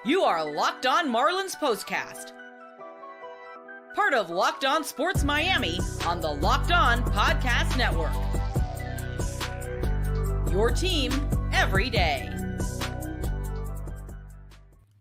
You are Locked On Marlins POSTCAST. Part of Locked On Sports Miami on the Locked On Podcast Network. Your team every day.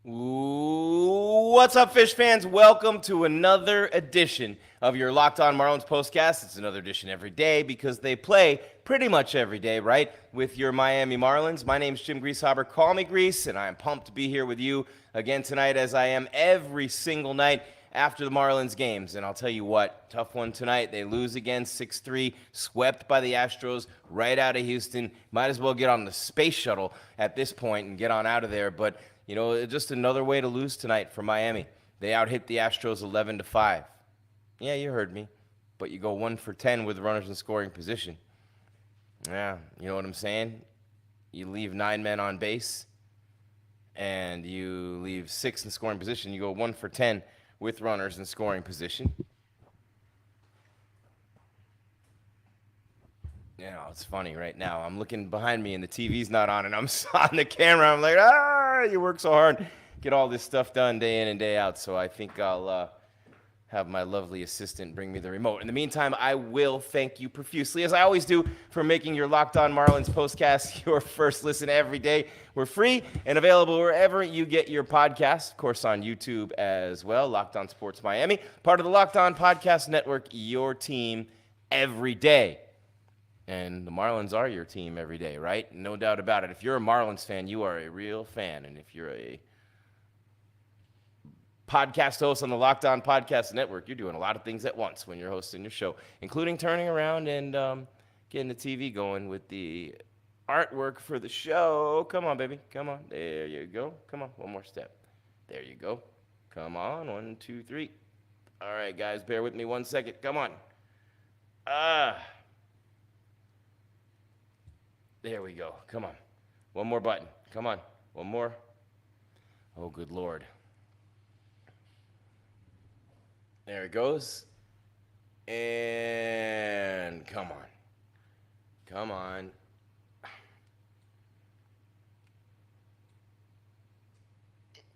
What's up, Fish fans? Welcome to another edition of your Locked On Marlins POSTCAST. It's another edition every day because they play pretty much every day, right? With your Miami Marlins. My name's Jim Grieshaber. Call me Grease, and I am pumped to be here with you again tonight, as I am every single night after the Marlins games. And I'll tell you what, tough one tonight. They lose again 6-3, swept by the Astros right out of Houston. Might as well get on the space shuttle at this point and get on out of there. But, you know, just another way to lose tonight for Miami. They out-hit the Astros 11-5. Yeah, you heard me. But you go 1 for 10 with runners in scoring position. Yeah, you know what I'm saying? You leave 9 men on base, and you leave 6 in scoring position. You go 1 for 10 with runners in scoring position. You know, it's funny right now. I'm looking behind me, and the TV's not on, and I'm on the camera. I'm like, you work so hard, get all this stuff done day in and day out. So I think I'll have my lovely assistant bring me the remote. In the meantime, I will thank you profusely, as I always do, for making your Locked On Marlins POSTCAST your first listen every day. We're free and available wherever you get your podcasts, of course, on YouTube as well. Locked On Sports Miami, part of the Locked On Podcast Network, your team every day. And the Marlins are your team every day, right? No doubt about it. If you're a Marlins fan, you are a real fan. And if you're a podcast host on the Locked On Podcast Network, you're doing a lot of things at once when you're hosting your show, including turning around and getting the TV going with the artwork for the show. Come on, baby. Come on. There you go. Come on. One more step. There you go. Come on. 1, 2, 3. All right, guys. Bear with me 1 second. Come on. There we go. Come on. One more button. Come on. One more. Oh, good Lord. There it goes. And come on. Come on.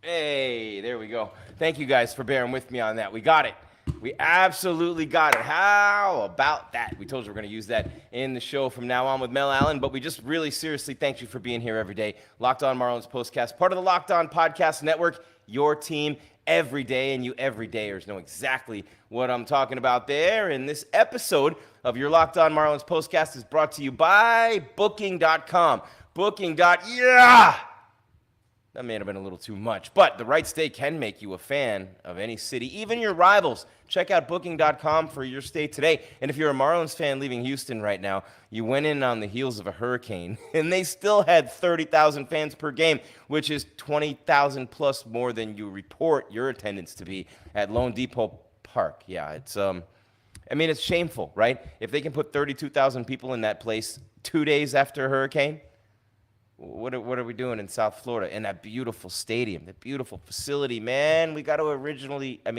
Hey, there we go. Thank you guys for bearing with me on that. We got it. We absolutely got it. How about that? We told you we're going to use that in the show from now on with Mel Allen, but we just really seriously thank you for being here every day. Locked On Marlins POSTCAST, part of the Locked On Podcast Network, your team every day, and you everydayers know exactly what I'm talking about there. And this episode of your Locked On Marlins POSTCAST is brought to you by Booking.com. Yeah! That may have been a little too much, but the right stay can make you a fan of any city, even your rivals. Check out Booking.com for your stay today. And if you're a Marlins fan leaving Houston right now, you went in on the heels of a hurricane, and they still had 30,000 fans per game, which is 20,000 plus more than you report your attendance to be at Lone Depot Park. Yeah, it's shameful, right? If they can put 32,000 people in that place 2 days after a hurricane, what are we doing in South Florida in that beautiful stadium, that beautiful facility, man? We got to eventually, I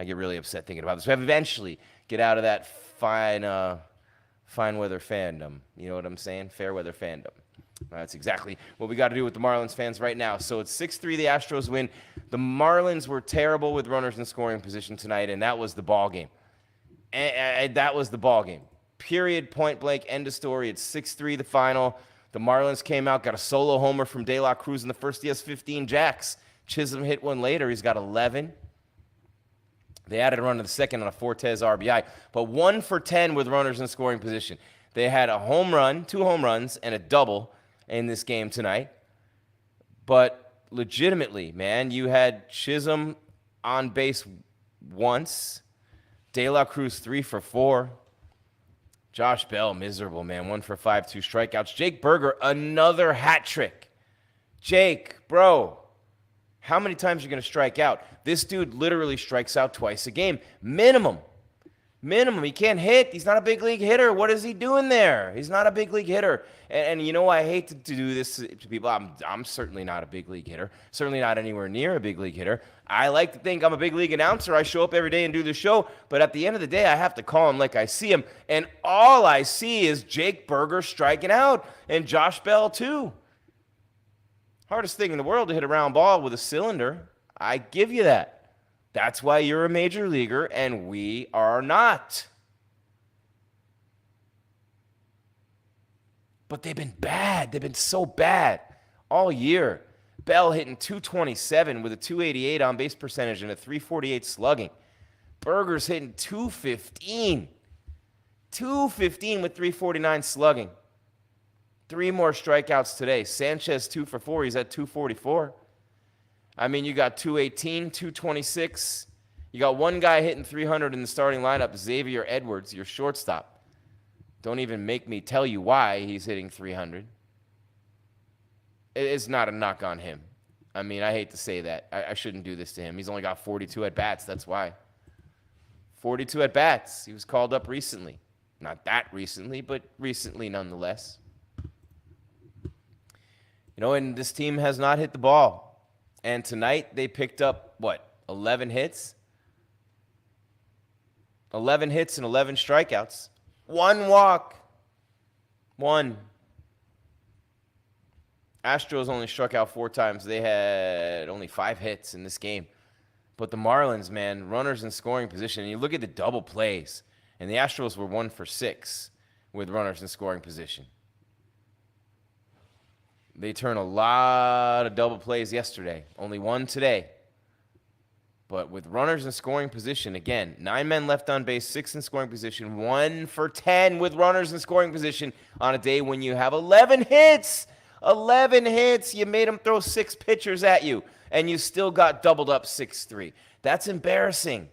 get really upset thinking about this. We have eventually get out of that fine weather fandom. You know what I'm saying? Fair weather fandom. That's exactly what we got to do with the Marlins fans right now. So it's 6-3, the Astros win. The Marlins were terrible with runners in scoring position tonight, and that was the ball game. That was the ball game. Period, point blank, end of story. It's 6-3 the final. The Marlins came out, got a solo homer from De La Cruz in the first. He has 15 jacks. Chisholm hit one later. He's got 11. They added a run to the second on a Fortes RBI. But 1 for 10 with runners in scoring position. They had a home run, 2 home runs, and a double in this game tonight. But legitimately, man, you had Chisholm on base once. De La Cruz 3 for 4. Josh Bell, miserable, man. 1 for 5, 2 strikeouts. Jake Burger, another hat trick. Jake, bro, how many times are you going to strike out? This dude literally strikes out twice a game. Minimum. He can't hit. He's not a big league hitter. What is he doing there? He's not a big league hitter. And you know, I hate to do this to people. I'm certainly not a big league hitter. Certainly not anywhere near a big league hitter. I like to think I'm a big league announcer. I show up every day and do the show. But at the end of the day, I have to call him like I see him. And all I see is Jake Burger striking out and Josh Bell too. Hardest thing in the world to hit a round ball with a cylinder. I give you that. That's why you're a major leaguer and we are not. But they've been bad. They've been so bad all year. Bell hitting 227 with a 288 on base percentage and a 348 slugging. Berger's hitting 215. 215 with 349 slugging. 3 more strikeouts today. Sanchez 2 for 4. He's at 244. I mean, you got 218, 226. You got one guy hitting 300 in the starting lineup, Xavier Edwards, your shortstop. Don't even make me tell you why he's hitting 300. It's not a knock on him. I mean, I hate to say that. I shouldn't do this to him. He's only got 42 at-bats. That's why. 42 at-bats. He was called up recently. Not that recently, but recently nonetheless. And this team has not hit the ball. And tonight they picked up, 11 hits? 11 hits and 11 strikeouts. 1 walk. 1. Astros only struck out 4 times. They had only 5 hits in this game. But the Marlins, man, runners in scoring position. And you look at the double plays, and the Astros were 1 for 6 with runners in scoring position. They turned a lot of double plays yesterday. Only 1 today. But with runners in scoring position, again, 9 men left on base, 6 in scoring position, 1 for 10 with runners in scoring position on a day when you have 11 hits. 11 hits. You made them throw 6 pitchers at you, and you still got doubled up 6-3. That's embarrassing.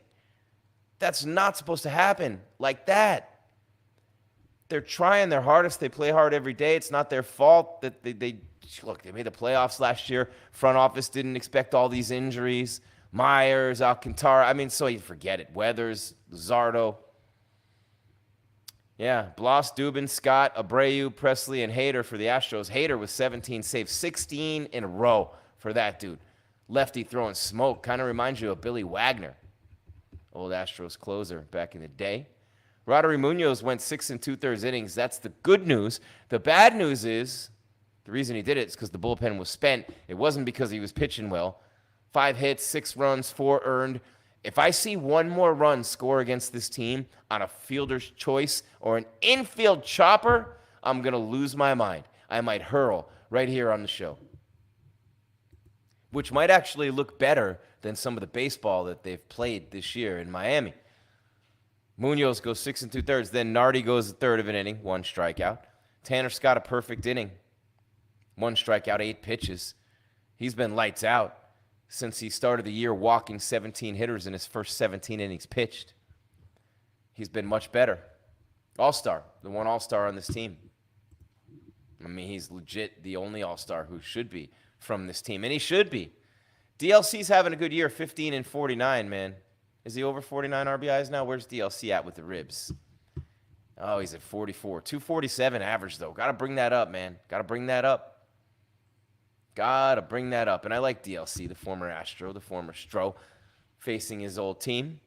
That's not supposed to happen like that. They're trying their hardest. They play hard every day. It's not their fault that they made the playoffs last year. Front office didn't expect all these injuries. Myers, Alcantara. So you forget it. Weathers, Zardo. Yeah, Bloss, Dubin, Scott, Abreu, Presley, and Hader for the Astros. Hader with 17 saves, 16 in a row for that dude. Lefty throwing smoke. Kind of reminds you of Billy Wagner, old Astros closer back in the day. Rodri Munoz went 6 2/3 innings. That's the good news. The bad news is, the reason he did it is because the bullpen was spent. It wasn't because he was pitching well. 5 hits, 6 runs, 4 earned. If I see 1 more run score against this team on a fielder's choice or an infield chopper, I'm going to lose my mind. I might hurl right here on the show, which might actually look better than some of the baseball that they've played this year in Miami. Munoz goes 6 2/3. Then Nardi goes a third of an inning, 1 strikeout. Tanner Scott a perfect inning, 1 strikeout, 8 pitches. He's been lights out since he started the year walking 17 hitters in his first 17 innings pitched. He's been much better. All-star, the one all-star on this team. He's legit the only all-star who should be from this team, and he should be. DLC's having a good year, 15 49, man. Is he over 49 RBIs now? Where's DLC at with the ribs? Oh, he's at 44. 247 average, though. Got to bring that up, man. Got to bring that up. And I like DLC, the former Astro, the former Stro, facing his old team.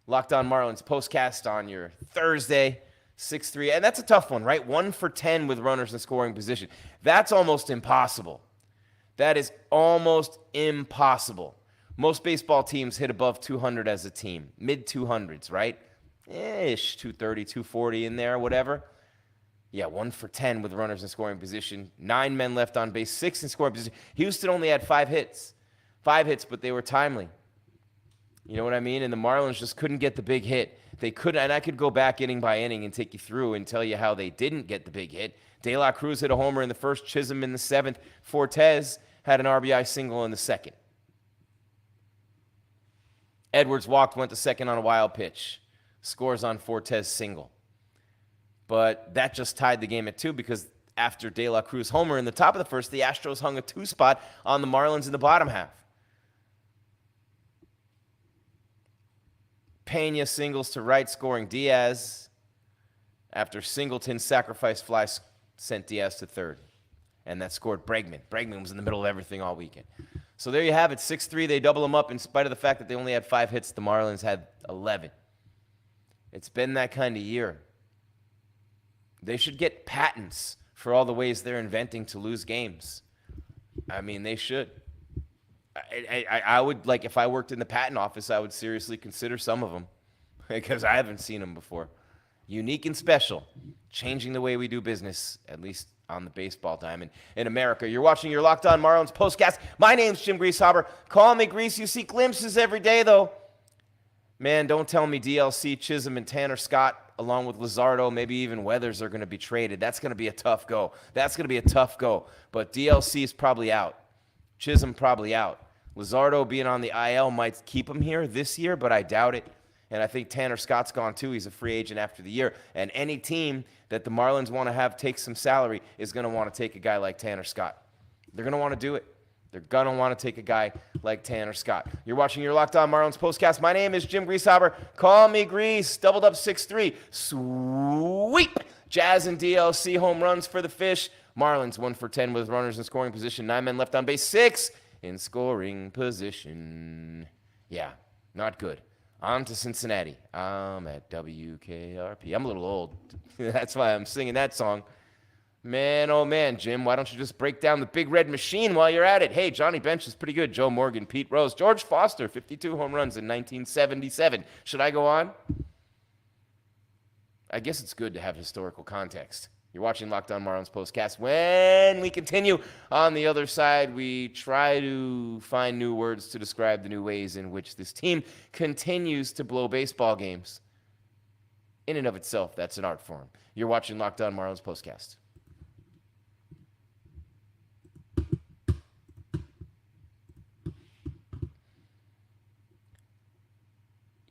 Locked On Marlins postcast on your Thursday, 6-3. And that's a tough one, right? 1 for 10 with runners in scoring position. That's almost impossible. That is almost impossible. Most baseball teams hit above 200 as a team. Mid-200s, right? Ish, 230, 240 in there, whatever. Yeah, 1 for 10 with runners in scoring position. 9 men left on base, 6 in scoring position. Houston only had 5 hits. 5 hits, but they were timely. You know what I mean? And the Marlins just couldn't get the big hit. They couldn't, and I could go back inning by inning and take you through and tell you how they didn't get the big hit. De La Cruz hit a homer in the first, Chisholm in the 7th. Fortes had an RBI single in the 2nd. Edwards walked, went to second on a wild pitch. Scores on Fortes' single. But that just tied the game at 2 because after De La Cruz homer in the top of the first, the Astros hung a 2 spot on the Marlins in the bottom half. Pena singles to right, scoring Diaz after Singleton's sacrifice fly sent Diaz to third. And that scored Bregman. Bregman was in the middle of everything all weekend. So there you have it, 6-3. They double them up in spite of the fact that they only had 5 hits. The Marlins had 11. It's been that kind of year. They should get patents for all the ways they're inventing to lose games. I mean, they should. I would, like, if I worked in the patent office, I would seriously consider some of them because I haven't seen them before. Unique and special, changing the way we do business, at least on the baseball diamond in America. You're watching your Locked On Marlins postcast. My name's Jim Grieshaber. Call me Grease. You see glimpses every day, though. Man, don't tell me DLC, Chisholm, and Tanner Scott, along with Luzardo, maybe even Weathers, are going to be traded. That's going to be a tough go. But DLC is probably out. Chisholm probably out. Luzardo being on the IL might keep him here this year, but I doubt it. And I think Tanner Scott's gone too. He's a free agent after the year. And any team that the Marlins want to have take some salary is going to want to take a guy like Tanner Scott. They're going to want to do it. They're going to want to take a guy like Tanner Scott. You're watching your Locked On Marlins postcast. My name is Jim Grieshaber. Call me Grease. Doubled up 6-3. Sweep. Jazz and DLC home runs for the Fish. Marlins 1 for 10 with runners in scoring position. 9 men left on base. 6 in scoring position. Yeah, not good. On to Cincinnati. I'm at WKRP. I'm a little old. That's why I'm singing that song. Man, oh man, Jim, why don't you just break down the Big Red Machine while you're at it? Hey, Johnny Bench is pretty good. Joe Morgan, Pete Rose, George Foster, 52 home runs in 1977. Should I go on? I guess it's good to have historical context. You're watching Locked On Marlins postcast. When we continue on the other side, we try to find new words to describe the new ways in which this team continues to blow baseball games. In and of itself, that's an art form. You're watching Locked On Marlins postcast.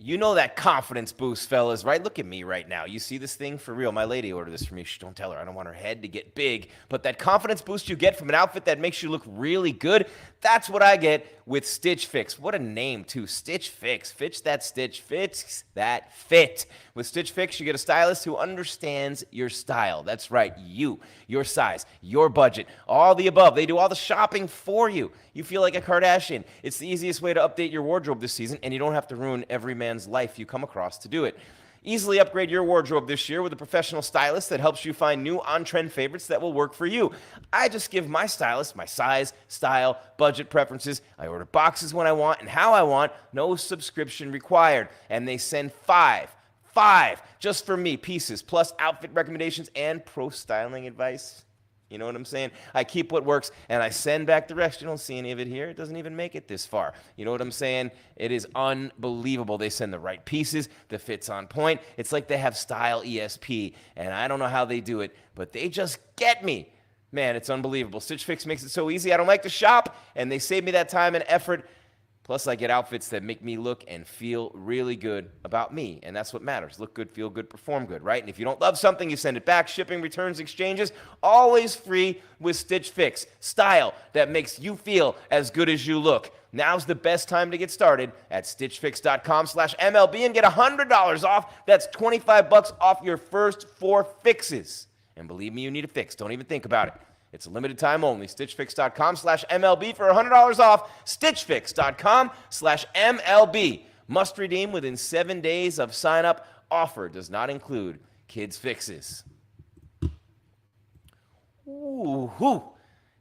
You know that confidence boost, fellas, right? Look at me right now. You see this thing? For real. My lady ordered this for me. Shh, don't tell her. I don't want her head to get big. But that confidence boost you get from an outfit that makes you look really good, that's what I get with Stitch Fix. What a name, too. Stitch Fix. Fix that stitch. Fix that fit. With Stitch Fix, you get a stylist who understands your style. That's right. You, your size, your budget, all the above. They do all the shopping for you. You feel like a Kardashian. It's the easiest way to update your wardrobe this season, and you don't have to ruin every man's life you come across to do it. Easily upgrade your wardrobe this year with a professional stylist that helps you find new on-trend favorites that will work for you. I just give my stylist my size, style, budget preferences. I order boxes when I want and how I want. No subscription required. And they send five just for me pieces, plus outfit recommendations and pro styling advice. You know what I'm saying? I keep what works, and I send back the rest. You don't see any of it here. It doesn't even make it this far. You know what I'm saying? It is unbelievable. They send the right pieces. The fit's on point. It's like they have style ESP, and I don't know how they do it, but they just get me. Man, it's unbelievable. Stitch Fix makes it so easy. I don't like to shop, and they save me that time and effort. Plus, I get outfits that make me look and feel really good about me, and that's what matters. Look good, feel good, perform good, right? And if you don't love something, you send it back. Shipping, returns, exchanges, always free with Stitch Fix. Style that makes you feel as good as you look. Now's the best time to get started at stitchfix.com/MLB and get $100 off. That's $25 off your first 4 fixes. And believe me, you need a fix. Don't even think about it. It's a limited time only. StitchFix.com/MLB for $100 off. StitchFix.com/MLB. Must redeem within 7 days of sign up. Offer does not include kids' fixes. Ooh.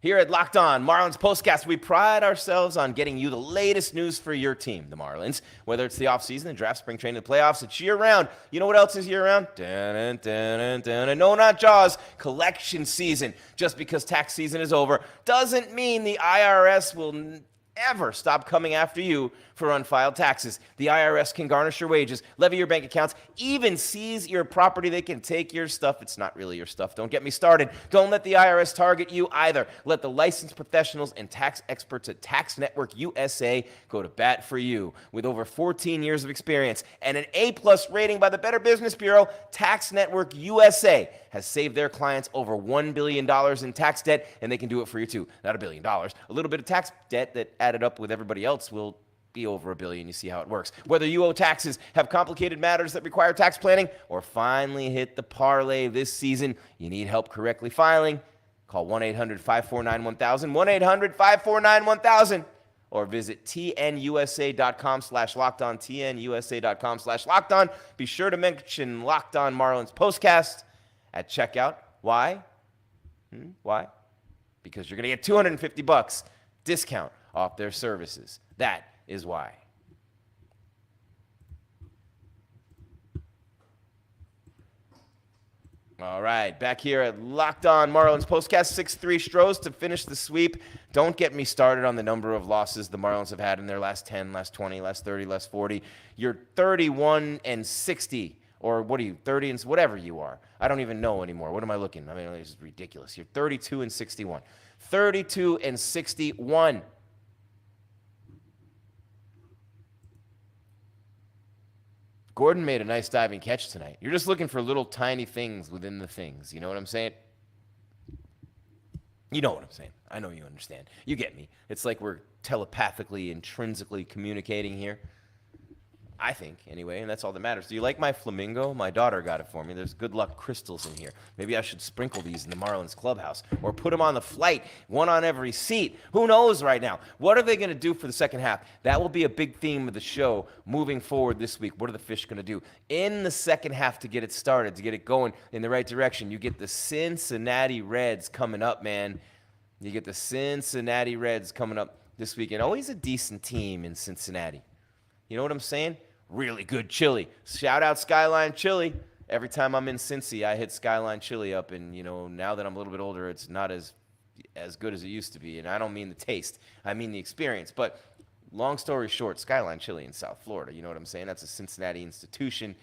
Here at Locked On Marlins Postcast, we pride ourselves on getting you the latest news for your team, the Marlins. Whether it's the offseason, the draft, spring training, the playoffs, it's year-round. You know what else is year-round? No, not Jaws. Collection season. Just because tax season is over doesn't mean the IRS will ever stop coming after you for unfiled taxes. The IRS can garnish your wages, levy your bank accounts, even seize your property. They can take your stuff. It's not really your stuff. Don't get me started. Don't let the IRS target you either. Let the licensed professionals and tax experts at Tax Network USA go to bat for you. With over 14 years of experience and an A+ rating by the Better Business Bureau, Tax Network USA has saved their clients over $1 billion in tax debt, and they can do it for you too. Not $1 billion. A little bit of tax debt that added up with everybody else will be over $1 billion. You see how it works. Whether you owe taxes, have complicated matters that require tax planning, or finally hit the parlay this season, you need help correctly filing, call 1-800-549-1000, 1-800-549-1000, or visit tnusa.com/lockedon, tnusa.com/lockedon. Be sure to mention Locked On Marlins Postcast at checkout. Why? Why? Because you're going to get $250 discount off their services. That is why. All right, back here at Locked On Marlins Postcast 6-3 Stros to finish the sweep. Don't get me started on the number of losses the Marlins have had in their last 10, last 20, last 30, last 40. You're 31-60, or what are you, 30 and whatever you are. I don't even know anymore. What am I looking? I mean, this is ridiculous. You're 32-61. 32-61. Gordon made a nice diving catch tonight. You're just looking for little tiny things within the things. You know what I'm saying? You know what I'm saying. I know you understand. You get me. It's like we're telepathically, intrinsically communicating here. I think, anyway, and that's all that matters. Do you like my flamingo? My daughter got it for me. There's good luck crystals in here. Maybe I should sprinkle these in the Marlins clubhouse or put them on the flight, one on every seat. Who knows right now? What are they going to do for the second half? That will be a big theme of the show moving forward this week. What are the fish going to do in the second half to get it started, to get it going in the right direction? You get the Cincinnati Reds coming up, man. You get the Cincinnati Reds coming up this weekend. Always a decent team in Cincinnati. You know what I'm saying? Really good chili. Shout out Skyline Chili. Every time I'm in Cincy, I hit Skyline Chili up, and now that I'm a little bit older, it's not as good as it used to be. And I don't mean the taste, I mean the experience. But long story short, Skyline Chili in South Florida. You know what I'm saying? That's a Cincinnati institution,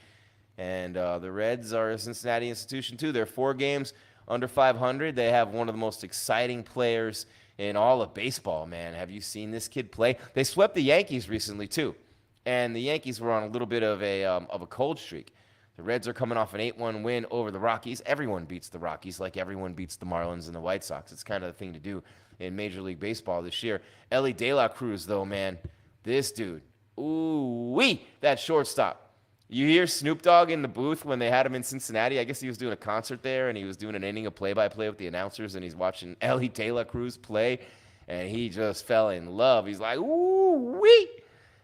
and the Reds are a Cincinnati institution too. They're 4 games under 500. They have one of the most exciting players in all of baseball. Man, have you seen this kid play? They swept the Yankees recently too. And the Yankees were on a little bit of a cold streak. The Reds are coming off an 8-1 win over the Rockies. Everyone beats the Rockies like everyone beats the Marlins and the White Sox. It's kind of the thing to do in Major League Baseball this year. Elly De La Cruz, though, man, this dude, ooh-wee, that shortstop. You hear Snoop Dogg in the booth when they had him in Cincinnati. I guess he was doing a concert there, and he was doing an inning of play-by-play with the announcers, and he's watching Elly De La Cruz play, and he just fell in love. He's like, ooh-wee.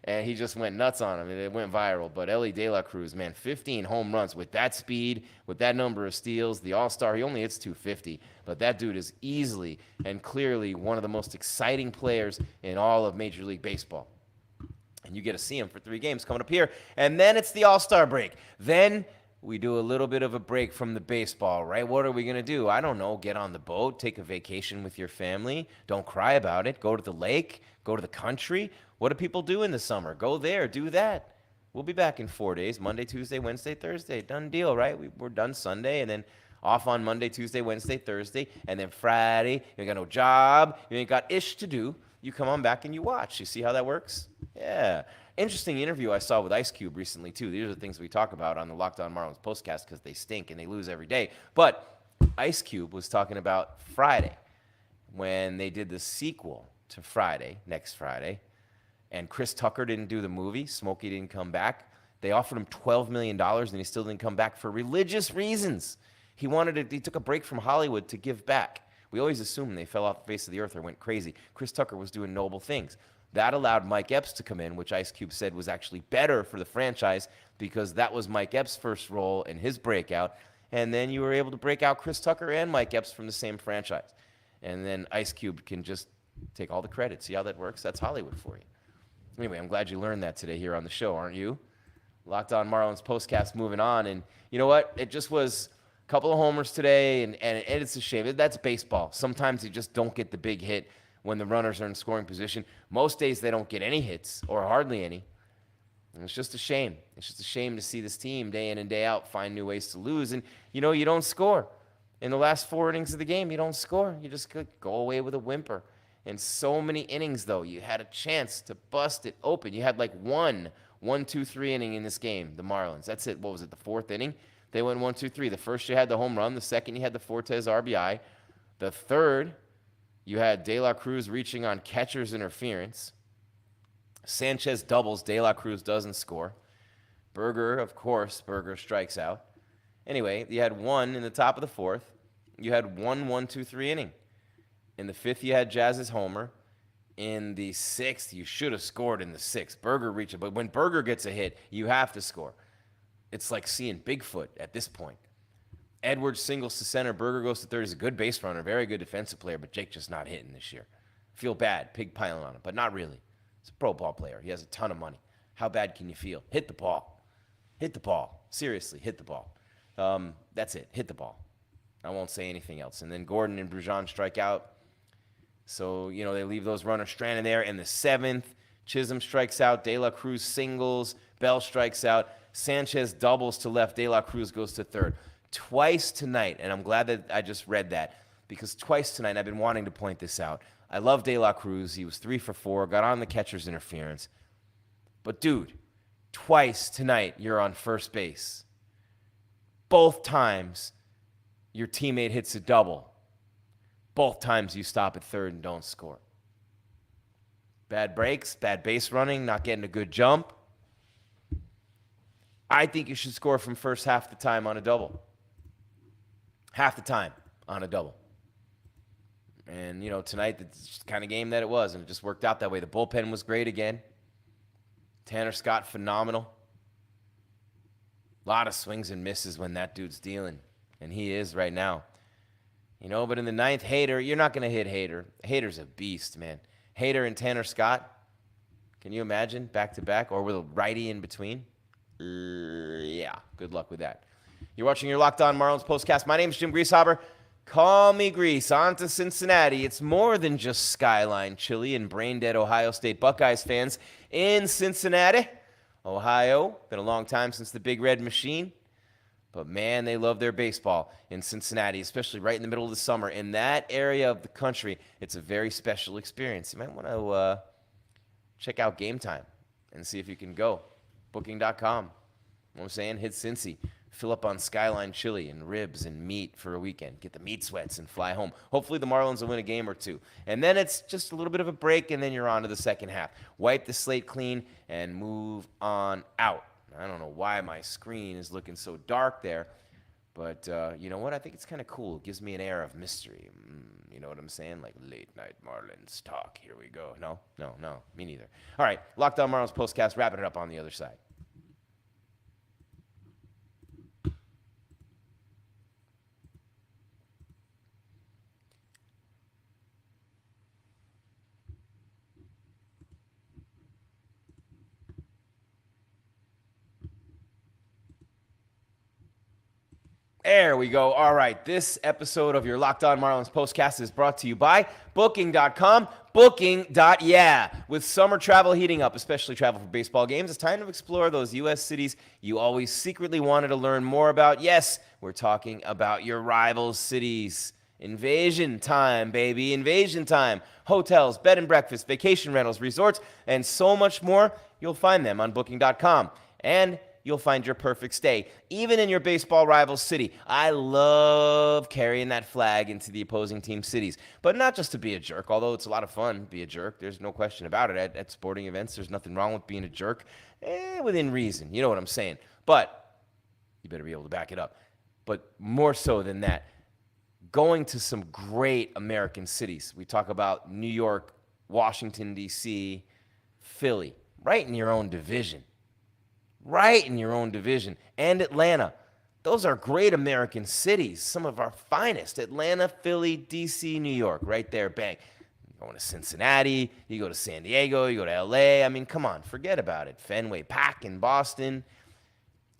And he just went nuts on him. It went viral. But Elly De La Cruz, man, 15 home runs with that speed, with that number of steals. The All-Star, he only hits 250. But that dude is easily and clearly one of the most exciting players in all of Major League Baseball. And you get to see him for 3 games coming up here. And then it's the All-Star break. Then we do a little bit of a break from the baseball, right? What are we going to do? I don't know. Get on the boat, take a vacation with your family. Don't cry about it. Go to the lake, go to the country. What do people do in the summer? Go there, do that. We'll be back in 4 days, Monday, Tuesday, Wednesday, Thursday. Done deal, right? We're done Sunday, and then off on Monday, Tuesday, Wednesday, Thursday, and then Friday. You ain't got no job. You ain't got ish to do. You come on back and you watch. You see how that works? Yeah. Interesting interview I saw with Ice Cube recently, too. These are the things we talk about on the Locked On Marlins Postcast because they stink and they lose every day. But Ice Cube was talking about Friday when they did the sequel to Friday, next Friday, and Chris Tucker didn't do the movie. Smokey didn't come back. They offered him $12 million, and he still didn't come back for religious reasons. He took a break from Hollywood to give back. We always assume they fell off the face of the earth or went crazy. Chris Tucker was doing noble things. That allowed Mike Epps to come in, which Ice Cube said was actually better for the franchise because that was Mike Epps' first role in his breakout. And then you were able to break out Chris Tucker and Mike Epps from the same franchise. And then Ice Cube can just take all the credit. See how that works? That's Hollywood for you. Anyway, I'm glad you learned that today here on the show, aren't you? Locked On Marlins Postcast moving on. And you know what? It just was a couple of homers today, and it's a shame. That's baseball. Sometimes you just don't get the big hit when the runners are in scoring position. Most days they don't get any hits or hardly any. And it's just a shame. It's just a shame to see this team day in and day out find new ways to lose. And, you don't score. In the last 4 innings of the game, you don't score. You just go away with a whimper. In so many innings, though, you had a chance to bust it open. You had like 1, 2, 3 inning in this game, the Marlins. That's it. What was it, the 4th inning? They went 1, 2, 3. The first, you had the home run. The second, you had the Fortes RBI. The third, you had De La Cruz reaching on catcher's interference. Sanchez doubles. De La Cruz doesn't score. Berger strikes out. Anyway, you had 1 in the top of the 4th. You had 1, 2, 3 inning. In the 5th, you had Jazz's homer. In the 6th, you should have scored in the 6th. Berger reached it. But when Berger gets a hit, you have to score. It's like seeing Bigfoot at this point. Edwards singles to center. Berger goes to third. He's a good base runner, very good defensive player, but Jake just not hitting this year. Feel bad, pig piling on him, but not really. He's a pro ball player. He has a ton of money. How bad can you feel? Hit the ball. Hit the ball. Seriously, hit the ball. That's it. Hit the ball. I won't say anything else. And then Gordon and Brujan strike out. So, they leave those runners stranded there. In the 7th, Chisholm strikes out. De La Cruz singles. Bell strikes out. Sanchez doubles to left. De La Cruz goes to third. Twice tonight, and I'm glad that I just read that, because twice tonight I've been wanting to point this out. I love De La Cruz. He was 3 for 4, got on the catcher's interference. But, dude, twice tonight you're on first base. Both times your teammate hits a double. Both times you stop at third and don't score. Bad breaks, bad base running, not getting a good jump. I think you should score from first half the time on a double. Half the time on a double. And, tonight, it's the kind of game that it was, and it just worked out that way. The bullpen was great again. Tanner Scott, phenomenal. A lot of swings and misses when that dude's dealing, and he is right now. But in the 9th, Hader, you're not going to hit Hader. Hader's a beast, man. Hader and Tanner Scott, can you imagine, back-to-back, or with a righty in between? Yeah, good luck with that. You're watching your Locked On Marlins postcast. My name is Jim Grieshaber. Call me Grease. On to Cincinnati. It's more than just skyline chili and brain-dead Ohio State Buckeyes fans in Cincinnati, Ohio. Been a long time since the Big Red Machine. But, man, they love their baseball in Cincinnati, especially right in the middle of the summer. In that area of the country, it's a very special experience. You might want to check out Game Time and see if you can go. Booking.com. You know what I'm saying? Hit Cincy. Fill up on Skyline chili and ribs and meat for a weekend. Get the meat sweats and fly home. Hopefully the Marlins will win a game or two. And then it's just a little bit of a break, and then you're on to the second half. Wipe the slate clean and move on out. I don't know why my screen is looking so dark there, but you know what? I think it's kind of cool. It gives me an air of mystery. You know what I'm saying? Like late night Marlins talk. Here we go. No, me neither. All right, Locked On Marlins postcast, wrapping it up on the other side. There we go. All right. This episode of your Locked On Marlins postcast is brought to you by Booking.com. Booking.yeah. With summer travel heating up, especially travel for baseball games, it's time to explore those U.S. cities you always secretly wanted to learn more about. Yes, we're talking about your rival cities. Invasion time, baby. Invasion time. Hotels, bed and breakfast, vacation rentals, resorts, and so much more. You'll find them on Booking.com. And you'll find your perfect stay, even in your baseball rival city. I love carrying that flag into the opposing team cities, but not just to be a jerk, although it's a lot of fun to be a jerk. There's no question about it. At sporting events, there's nothing wrong with being a jerk, within reason. You know what I'm saying? But you better be able to back it up. But more so than that, going to some great American cities. We talk about New York, Washington, D.C., Philly, right in your own division. Right in your own division. And Atlanta. Those are great American cities, some of our finest. Atlanta, Philly, D.C., New York, right there, bang. You're going to Cincinnati, you go to San Diego, you go to L.A. I mean, come on, forget about it. Fenway Park in Boston.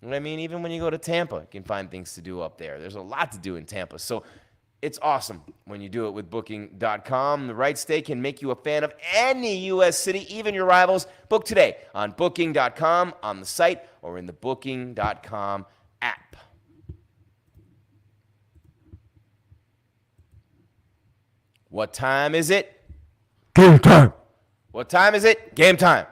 You know what I mean? Even when you go to Tampa, you can find things to do up there. There's a lot to do in Tampa. So it's awesome when you do it with Booking.com. The right stay can make you a fan of any U.S. city, even your rivals. Book today on Booking.com, on the site, or in the Booking.com app. What time is it? Game time. What time is it? Game time.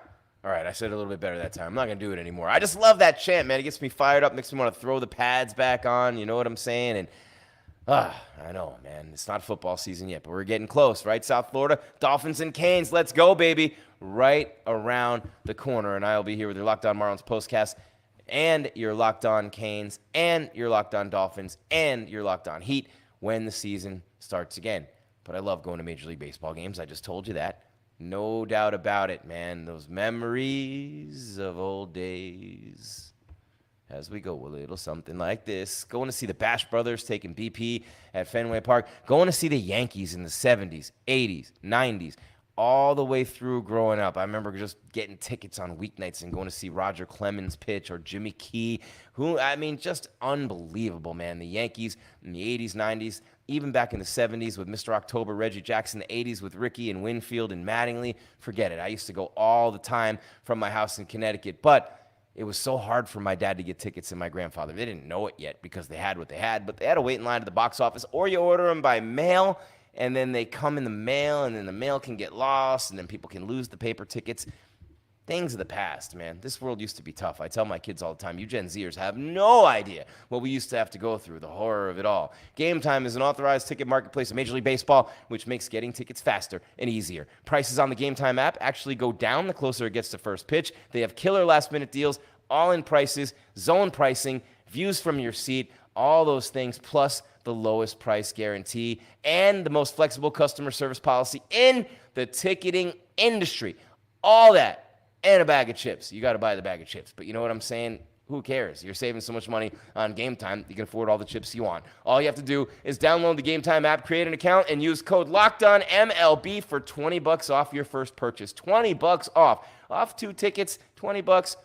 All right, I said it a little bit better that time. I'm not going to do it anymore. I just love that chant, man. It gets me fired up, makes me want to throw the pads back on. You know what I'm saying? And I know, man. It's not football season yet, but we're getting close, right? South Florida, Dolphins and Canes. Let's go, baby. Right around the corner. And I'll be here with your Locked On Marlins postcast and your Locked On Canes and your Locked On Dolphins and your Locked On Heat when the season starts again. But I love going to Major League Baseball games. I just told you that. No doubt about it, man. Those memories of old days. as we go a little something like this. Going to see the Bash Brothers taking BP at Fenway Park. Going to see the Yankees in the 70s, 80s, 90s, all the way through growing up. I remember just getting tickets on weeknights and going to see Roger Clemens pitch or Jimmy Key, just unbelievable, man. The Yankees in the 80s, 90s, even back in the 70s with Mr. October, Reggie Jackson, the 80s with Ricky and Winfield and Mattingly. Forget it. I used to go all the time from my house in Connecticut, but it was so hard for my dad to get tickets and my grandfather. They didn't know it yet because they had what they had, but they had to wait in line at the box office, or you order them by mail, and then they come in the mail, and then the mail can get lost, and then people can lose the paper tickets. Things of the past, man. This world used to be tough. I tell my kids all the time, you Gen Zers have no idea what we used to have to go through, the horror of it all. Game Time is an authorized ticket marketplace of Major League Baseball, which makes getting tickets faster and easier. Prices on the Game Time app actually go down the closer it gets to first pitch. They have killer last-minute deals, all-in prices, zone pricing, views from your seat, all those things, plus the lowest price guarantee and the most flexible customer service policy in the ticketing industry. All that. And a bag of chips. You got to buy the bag of chips. But you know what I'm saying? Who cares? You're saving so much money on Game Time, you can afford all the chips you want. All you have to do is download the Game Time app, create an account, and use code LOCKEDONMLB for $20 off your first purchase. $20 off. Off 2 tickets, $20.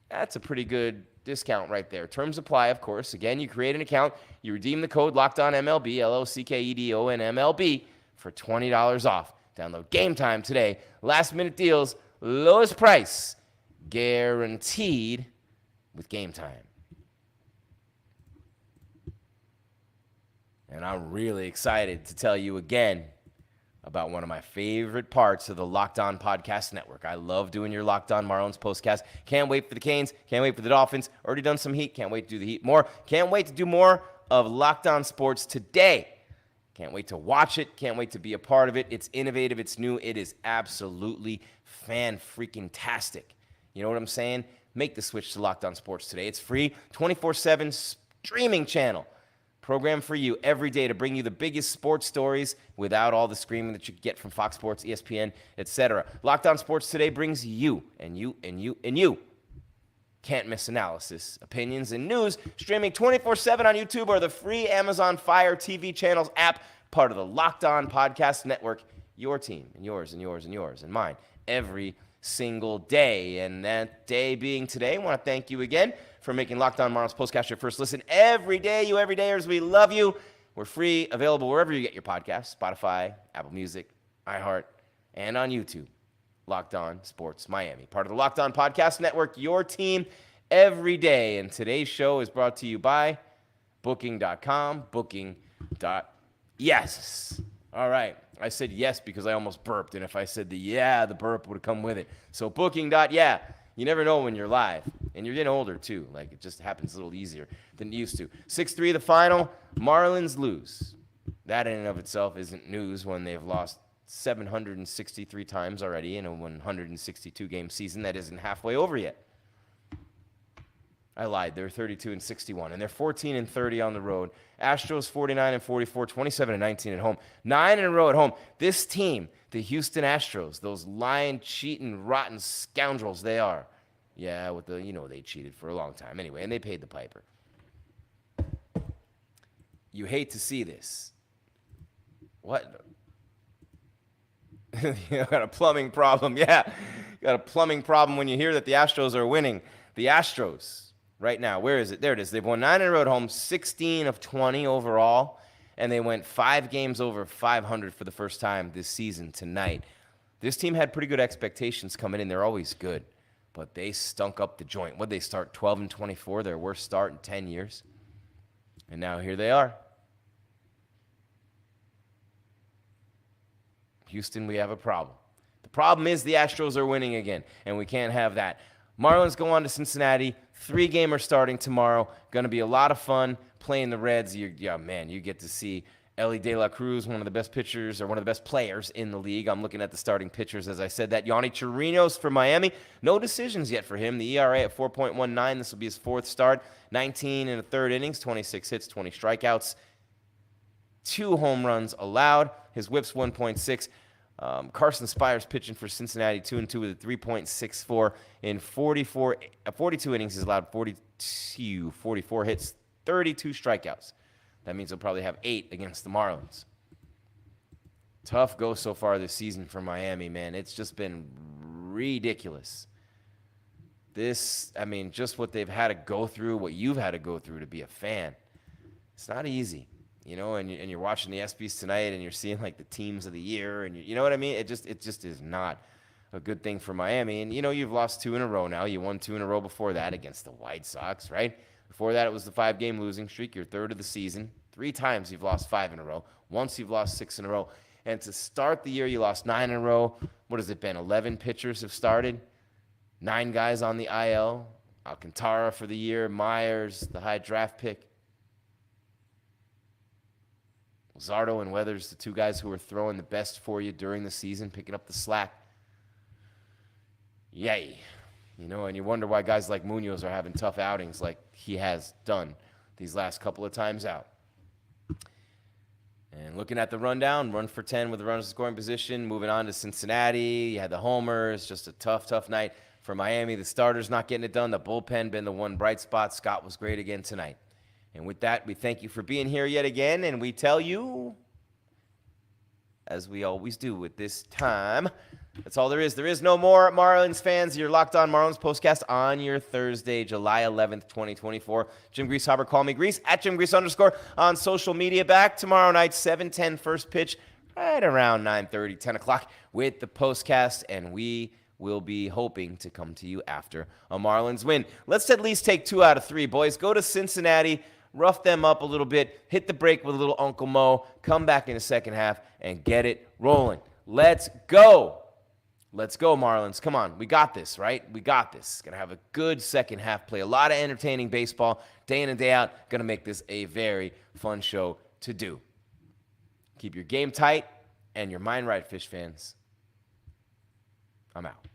That's a pretty good discount right there. Terms apply, of course. Again, you create an account, you redeem the code LOCKEDONMLB, LOCKEDONMLB, for $20 off. Download Game Time today. Last minute deals. Lowest price, guaranteed with Game Time. And I'm really excited to tell you again about one of my favorite parts of the Locked On Podcast Network. I love doing your Locked On Marlins postcast. Can't wait for the Canes. Can't wait for the Dolphins. Already done some Heat. Can't wait to do the Heat more. Can't wait to do more of Locked On Sports today. Can't wait to watch it. Can't wait to be a part of it. It's innovative. It's new. It is absolutely fan-freaking-tastic. You know what I'm saying? Make the switch to Locked On Sports today. It's free, 24/7 streaming channel. Program for you every day to bring you the biggest sports stories without all the screaming that you get from Fox Sports, ESPN, etc. Locked On Sports today brings you and you and you and you. Can't miss analysis, opinions, and news streaming 24/7 on YouTube or the free Amazon Fire TV channels app, part of the Locked On Podcast Network. Your team and yours and yours and yours and mine every single day. And that day being today, I want to thank you again for making Locked On Marlins Postcast your first listen every day. You everydayers, we love you. We're free, available wherever you get your podcasts, Spotify, Apple Music, iHeart, and on YouTube. Locked On Sports Miami, part of the Locked On Podcast Network, your team every day. And today's show is brought to you by Booking.com, Booking.yes. All right. I said yes because I almost burped, and if I said the burp would have come with it. So Booking.yeah. You never know when you're live, and you're getting older too. Like, it just happens a little easier than it used to. 6-3 the final. Marlins lose. That in and of itself isn't news when they've lost 763 times already in a 162-game season that isn't halfway over yet. I lied. They're 32-61, and they're 14-30 on the road. Astros 49-44, 27-19 at home. 9 in a row at home. This team, the Houston Astros, those lying, cheating, rotten scoundrels they are. Yeah, with the they cheated for a long time anyway, and they paid the piper. You hate to see this. What? You got a plumbing problem. Yeah, you got a plumbing problem when you hear that the Astros are winning. The Astros, right now, where is it? There it is. They've won 9 in a row at home, 16 of 20 overall, and they went 5 games over 500 for the first time this season tonight. This team had pretty good expectations coming in. They're always good, but they stunk up the joint. What'd they start, 12-24, their worst start in 10 years? And now here they are. Houston, we have a problem. The problem is the Astros are winning again, and we can't have that. Marlins go on to Cincinnati. 3-gamer starting tomorrow. Going to be a lot of fun playing the Reds. You get to see Ellie De La Cruz, one of the best pitchers or one of the best players in the league. I'm looking at the starting pitchers as I said that. Yonny Chirinos for Miami. No decisions yet for him. The ERA at 4.19. This will be his 4th start. 19 in the 3rd innings, 26 hits, 20 strikeouts. 2 home runs allowed. His whip's 1.6. Carson Spiers pitching for Cincinnati, 2-2 with a 3.64 in 42 innings. He's allowed 44 hits, 32 strikeouts. That means he'll probably have 8 against the Marlins. Tough go so far this season for Miami, man. It's just been ridiculous. Just what they've had to go through, what you've had to go through to be a fan. It's not easy, and you're watching the ESPYs tonight and you're seeing like the teams of the year and you know what I mean? It just is not a good thing for Miami. And you've lost 2 in a row now. You won 2 in a row before that against the White Sox, right? Before that, it was the 5-game losing streak, your 3rd of the season. 3 times you've lost 5 in a row. Once you've lost 6 in a row. And to start the year, you lost 9 in a row. What has it been? 11 pitchers have started. 9 guys on the IL. Alcantara for the year. Myers, the high draft pick. Luzardo and Weathers, the 2 guys who were throwing the best for you during the season, picking up the slack. Yay. And you wonder why guys like Munoz are having tough outings like he has done these last couple of times out. And looking at the rundown, run for 10 with the runners in scoring position. Moving on to Cincinnati. You had the homers. Just a tough night for Miami. The starters not getting it done. The bullpen been the one bright spot. Scott was great again tonight. And with that, we thank you for being here yet again. And we tell you, as we always do at this time, that's all there is. There is no more Marlins fans. You're Locked On Marlins postcast on your Thursday, July 11th, 2024. Jim Grieshaber, call me Grease, at Jim Grease _ on social media. Back tomorrow night, 7:10 first pitch, right around 9:30, 10 o'clock with the postcast. And we will be hoping to come to you after a Marlins win. Let's at least take 2 out of 3, boys. Go to Cincinnati, rough them up a little bit, hit the break with a little Uncle Mo, come back in the second half, and get it rolling. Let's go. Let's go, Marlins. Come on. We got this, right? We got this. Going to have a good second half, play a lot of entertaining baseball day in and day out. Going to make this a very fun show to do. Keep your game tight and your mind right, Fish fans. I'm out.